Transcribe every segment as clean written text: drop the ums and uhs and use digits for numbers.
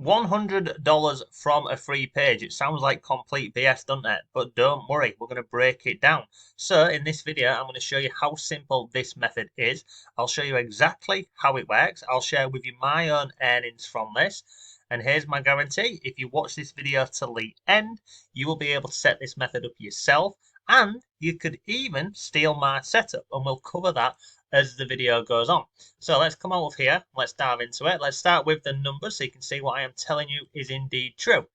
$100 from a free page. It sounds like complete BS, doesn't it? But don't worry, we're going to break it down. So in this video, I'm going to show you how simple this method is. I'll show you exactly how it works. I'll share with you my own earnings from this. And here's my guarantee. If you watch this video till the end, you will be able to set this method up yourself. And you could even steal my setup, and we'll cover that as the video goes on. So let's come out of here. Let's dive into it. Let's start with the numbers so you can see what I am telling you is indeed true.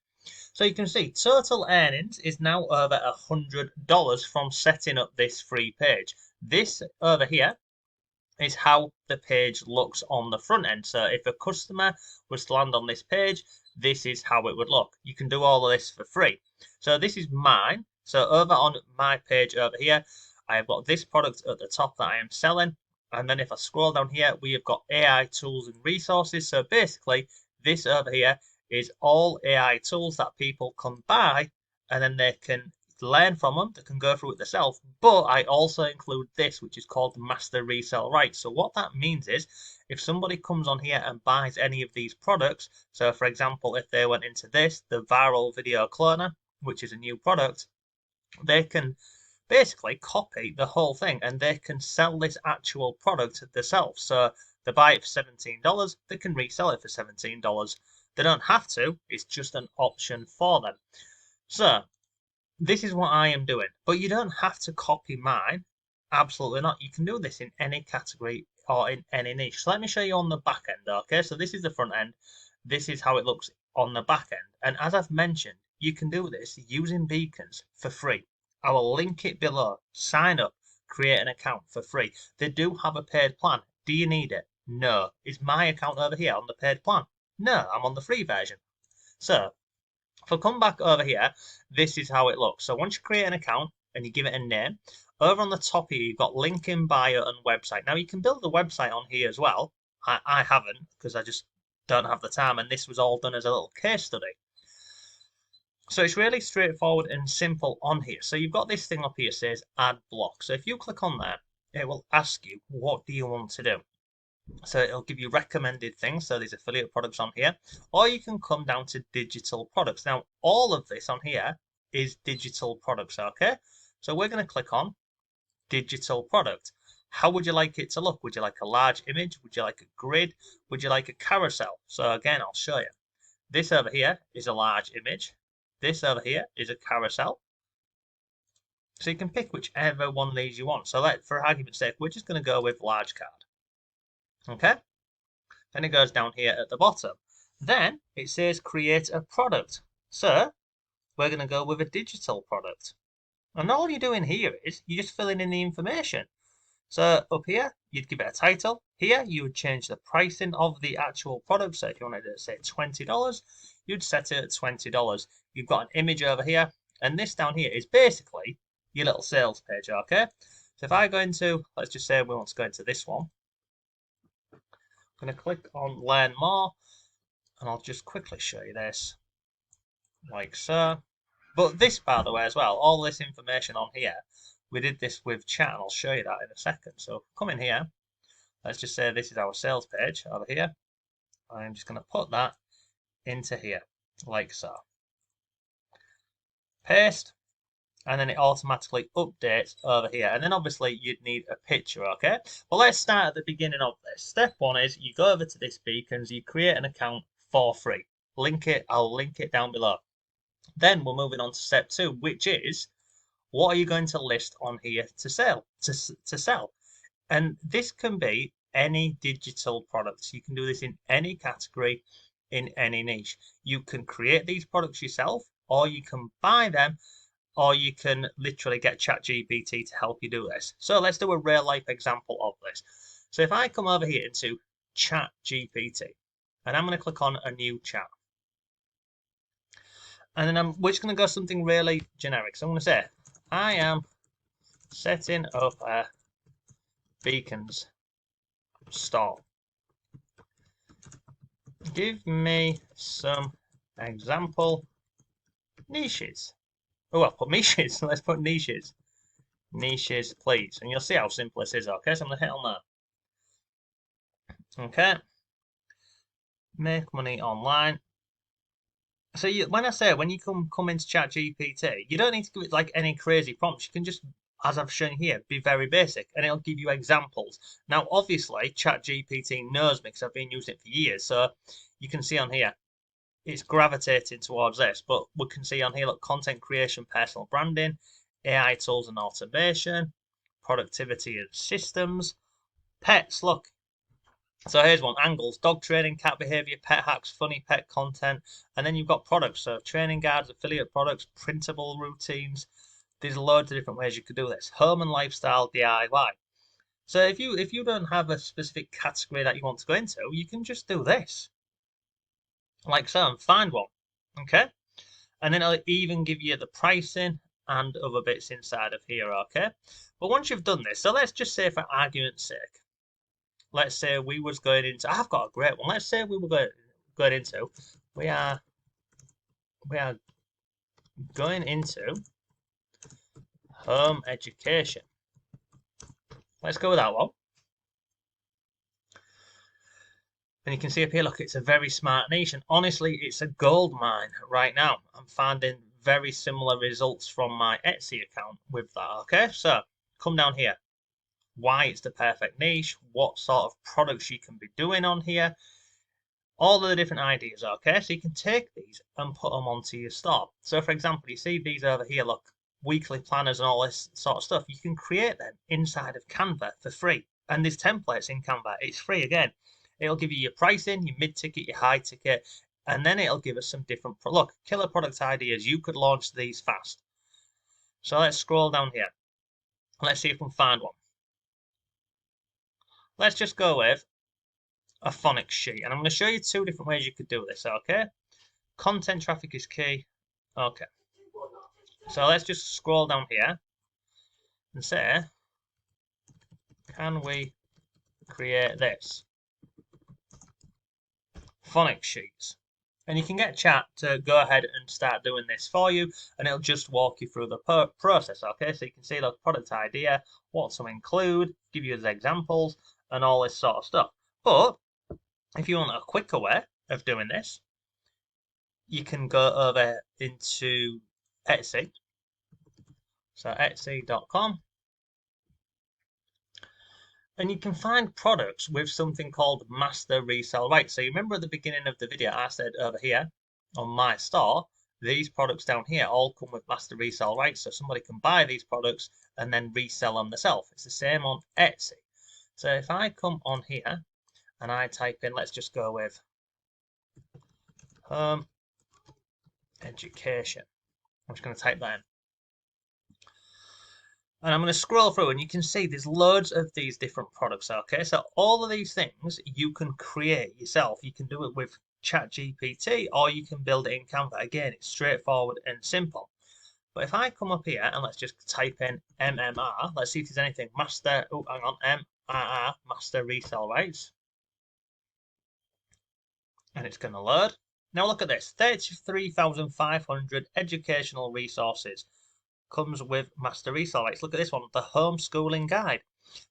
So you can see total earnings is now over $100 from setting up this free page. This over here is how the page looks on the front end. So if a customer was to land on this page, this is how it would look. You can do all of this for free. So this is mine. So over on my page over here, I have got this product at the top that I am selling. And then if I scroll down here, we have got AI tools and resources. So basically, this over here is all AI tools that people can buy, and then they can learn from them. They can go through it themselves. But I also include this, which is called master resale rights. So what that means is, if somebody comes on here and buys any of these products, so for example, if they went into this, the viral video cloner, which is a new product, they can basically copy the whole thing and they can sell this actual product themselves. So they buy it for $17, they can resell it for $17. They don't have to, it's just an option for them. So this is what I am doing, but you don't have to copy mine. Absolutely not. You can do this in any category or in any niche. So let me show you on the back end, okay? So this is the front end. This is how it looks on the back end. And as I've mentioned, you can do this using beacons for free. I will link it below. Sign up, create an account for free. They do have a paid plan. Do you need it? No. Is my account over here on the paid plan? No, I'm on the free version. So if I come back over here, this is how it looks. So once you create an account and you give it a name, over on the top here, you've got link in bio and website. Now you can build a website on here as well. I haven't because I just don't have the time, and this was all done as a little case study. So it's really straightforward and simple on here. So you've got this thing up here says add block. So if you click on that, it will ask you, what do you want to do? So it'll give you recommended things. So there's affiliate products on here, or you can come down to digital products. Now, all of this on here is digital products. Okay. So we're going to click on digital product. How would you like it to look? Would you like a large image? Would you like a grid? Would you like a carousel? So again, I'll show you. This over here is a large image. This over here is a carousel. So you can pick whichever one of these you want. So for argument's sake, we're just going to go with large card. Okay. Then it goes down here at the bottom. Then it says create a product. So we're going to go with a digital product. And all you're doing here is you're just filling in the information. So up here, you'd give it a title. Here, you would change the pricing of the actual product. So if you wanted to say $20, you'd set it at $20. You've got an image over here. And this down here is basically your little sales page, okay? So if I go into, let's just say we want to go into this one. I'm going to click on learn more. And I'll just quickly show you this. Like so. But this, by the way, as well, all this information on here, we did this with chat, and I'll show you that in a second. So come in here. Let's just say this is our sales page over here. I'm just going to put that into here, like so. Paste, and then it automatically updates over here. And then obviously you'd need a picture, okay? Well, let's start at the beginning of this. Step one is you go over to this beacons, you create an account for free. I'll link it down below. Then we're moving on to step two, which is what are you going to list on here to sell? And this can be any digital products. You can do this in any category, in any niche. You can create these products yourself, or you can buy them, or you can literally get ChatGPT to help you do this. So let's do a real life example of this. So if I come over here into ChatGPT, and I'm going to click on a new chat. And then we're just going to go something really generic. So I'm going to say, I am setting up a beacons store. Give me some example niches. Oh, I'll put niches. Let's put niches. Niches, please. And you'll see how simple this is, okay? So I'm going to hit on that. Okay. Make money online. So when I say when you come into ChatGPT, you don't need to give it like any crazy prompts. You can just, as I've shown here, be very basic, and it'll give you examples. Now, obviously, ChatGPT knows me because I've been using it for years. So you can see on here, it's gravitating towards this. But we can see on here, look, content creation, personal branding, AI tools and automation, productivity and systems, pets. Look, so here's one: angles, dog training, cat behavior, pet hacks, funny pet content, and then you've got products. So training guides, affiliate products, printable routines. There's loads of different ways you could do this. Home and lifestyle DIY. So if you don't have a specific category that you want to go into, you can just do this, like so, and find one. Okay, and then it'll even give you the pricing and other bits inside of here. Okay, but once you've done this, so let's just say for argument's sake, let's say we was going into, I've got a great one. Let's say we were going into, we are we are going into home education. Let's go with that one. And you can see up here, look, it's a very smart niche, and honestly, it's a gold mine right now. I'm finding very similar results from my Etsy account with that. Okay, so come down here. Why it's the perfect niche, what sort of products you can be doing on here, all of the different ideas. Okay, so you can take these and put them onto your store. So for example, you see these over here, look, weekly planners and all this sort of stuff. You can create them inside of Canva for free, and there's templates in Canva. It's free again. It'll give you your pricing, your mid ticket, your high ticket, and then it'll give us some different look, killer product ideas. You could launch these fast. So let's scroll down here. Let's see if we can find one. Let's just go with a phonics sheet, and I'm going to show you two different ways you could do this. Okay, content traffic is key. Okay, so let's just scroll down here and say, can we create this phonics sheets? And you can get chat to go ahead and start doing this for you, and it'll just walk you through the process. Okay, so you can see the product idea, what to include, give you the examples, and all this sort of stuff. But if you want a quicker way of doing this, you can go over into Etsy. So etsy.com. And you can find products with something called master resale rights. So you remember at the beginning of the video, I said over here on my store, these products down here all come with master resale rights. So somebody can buy these products and then resell them themselves. It's the same on Etsy. So if I come on here and I type in, let's just go with home education. I'm just going to type that in. And I'm going to scroll through, and you can see there's loads of these different products. Okay, so all of these things you can create yourself. You can do it with ChatGPT, or you can build it in Canva. Again, it's straightforward and simple. But if I come up here and let's just type in MMR, let's see if there's anything master. Oh, hang on, MRR, master resale rights, and it's going to load. Now look at this: 33,500 educational resources. Comes with master resale rights. Look at this one, the homeschooling guide.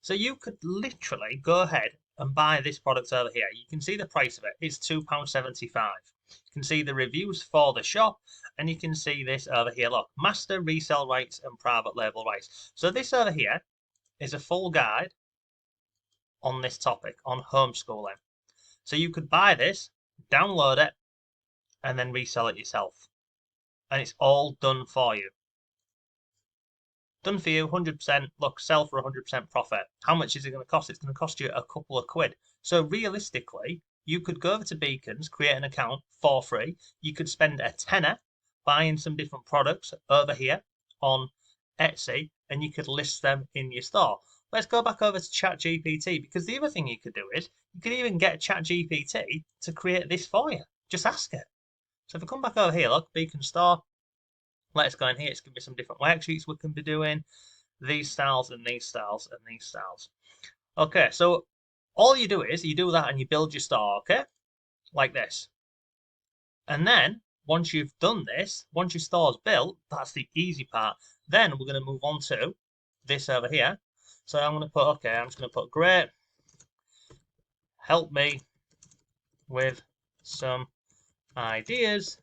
So you could literally go ahead and buy this product over here. You can see the price of it. It's £2.75. You can see the reviews for the shop, and you can see this over here. Look, master resale rights and private label rights. So this over here is a full guide on this topic, on homeschooling. So you could buy this, download it, and then resell it yourself. And it's all done for you. Done for you, 100%. Look, sell for 100% profit. How much is it going to cost? It's going to cost you a couple of quid. So realistically, you could go over to Beacons, create an account for free. You could spend a tenner buying some different products over here on Etsy, and you could list them in your store. Let's go back over to ChatGPT, because the other thing you could do is you could even get ChatGPT to create this for you. Just ask it. So if I come back over here, look, Beacon Store. Let's go in here. It's going to be some different worksheets we can be doing. These styles and these styles and these styles. Okay, so all you do is you do that and you build your store, okay? Like this. And then once you've done this, once your store's built, that's the easy part. Then we're going to move on to this over here. So I'm going to put, okay, I'm just going to put great. Help me with some ideas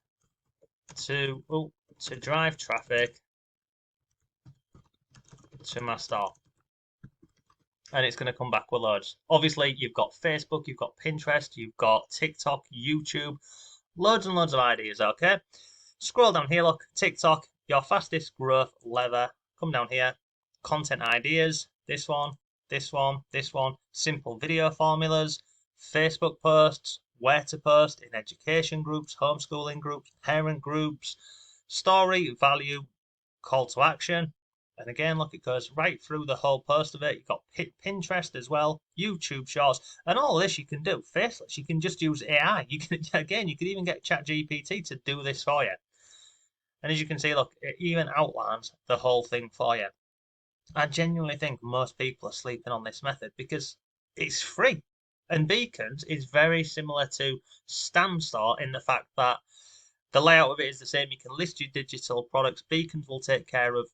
to drive traffic to my store. And it's going to come back with loads. Obviously, you've got Facebook, you've got Pinterest, you've got TikTok, YouTube, loads and loads of ideas, okay? Scroll down here, look, TikTok, your fastest growth lever. Come down here, content ideas, this one, this one, this one, simple video formulas, Facebook posts, where to post in education groups, homeschooling groups, parent groups, story, value, call to action. And again, look, it goes right through the whole post of it. You've got Pinterest as well, YouTube Shorts, and all this you can do. Faceless, you can just use AI. You can again, you could even get ChatGPT to do this for you. And as you can see, look, it even outlines the whole thing for you. I genuinely think most people are sleeping on this method because it's free. And Beacons is very similar to Stamstore in the fact that the layout of it is the same. You can list your digital products. Beacons will take care of,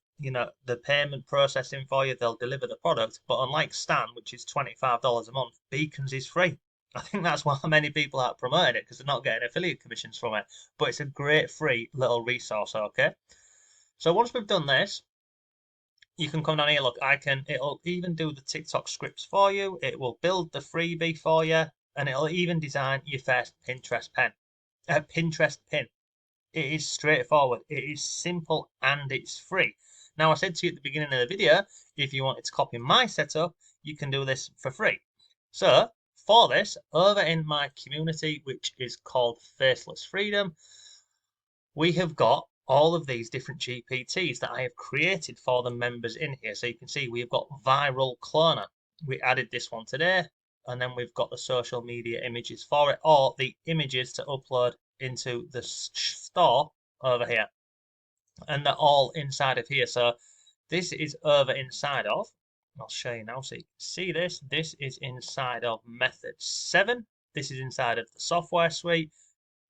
the payment processing for you. They'll deliver the product. But unlike Stan, which is $25 a month, Beacons is free. I think that's why many people aren't promoting it because they're not getting affiliate commissions from it. But it's a great free little resource, okay? So once we've done this, you can come down here. Look, it'll even do the TikTok scripts for you. It will build the freebie for you, and it'll even design your first Pinterest pin. It is straightforward, it is simple, and it's free. Now, I said to you at the beginning of the video, if you wanted to copy my setup, you can do this for free. So, for this, over in my community, which is called Faceless Freedom, we have got all of these different GPTs that I have created for the members in here. So you can see we've got Viral Cloner. We added this one today, and then we've got the social media images for it, or the images to upload into the store over here. And they're all inside of here. So this is over inside of, I'll show you now so you can see this. This is inside of method 7. This is inside of the software suite.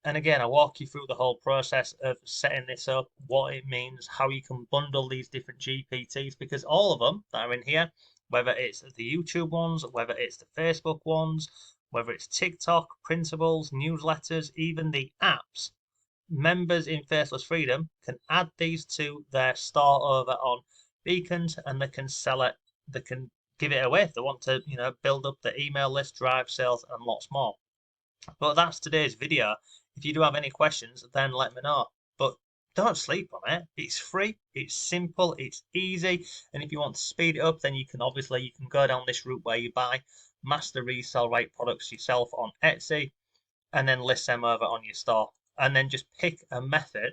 And again, I walk you through the whole process of setting this up, what it means, how you can bundle these different GPTs, because all of them that are in here, whether it's the YouTube ones, whether it's the Facebook ones, whether it's TikTok, printables, newsletters, even the apps, members in Faceless Freedom can add these to their store over on Beacons, and they can sell it, they can give it away if they want to, build up the email list, drive sales, and lots more. But that's today's video. If you do have any questions, then let me know. But don't sleep on it. It's free, it's simple, it's easy. And if you want to speed it up, then you can go down this route where you buy master resell right products yourself on Etsy and then list them over on your store. And then just pick a method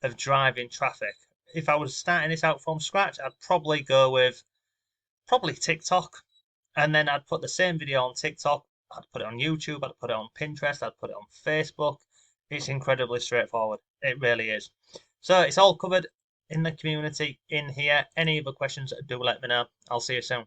of driving traffic. If I was starting this out from scratch, I'd probably go with TikTok. And then I'd put the same video on TikTok. I'd put it on YouTube, I'd put it on Pinterest, I'd put it on Facebook. It's incredibly straightforward. It really is. So it's all covered in the community in here. Any other questions, do let me know. I'll see you soon.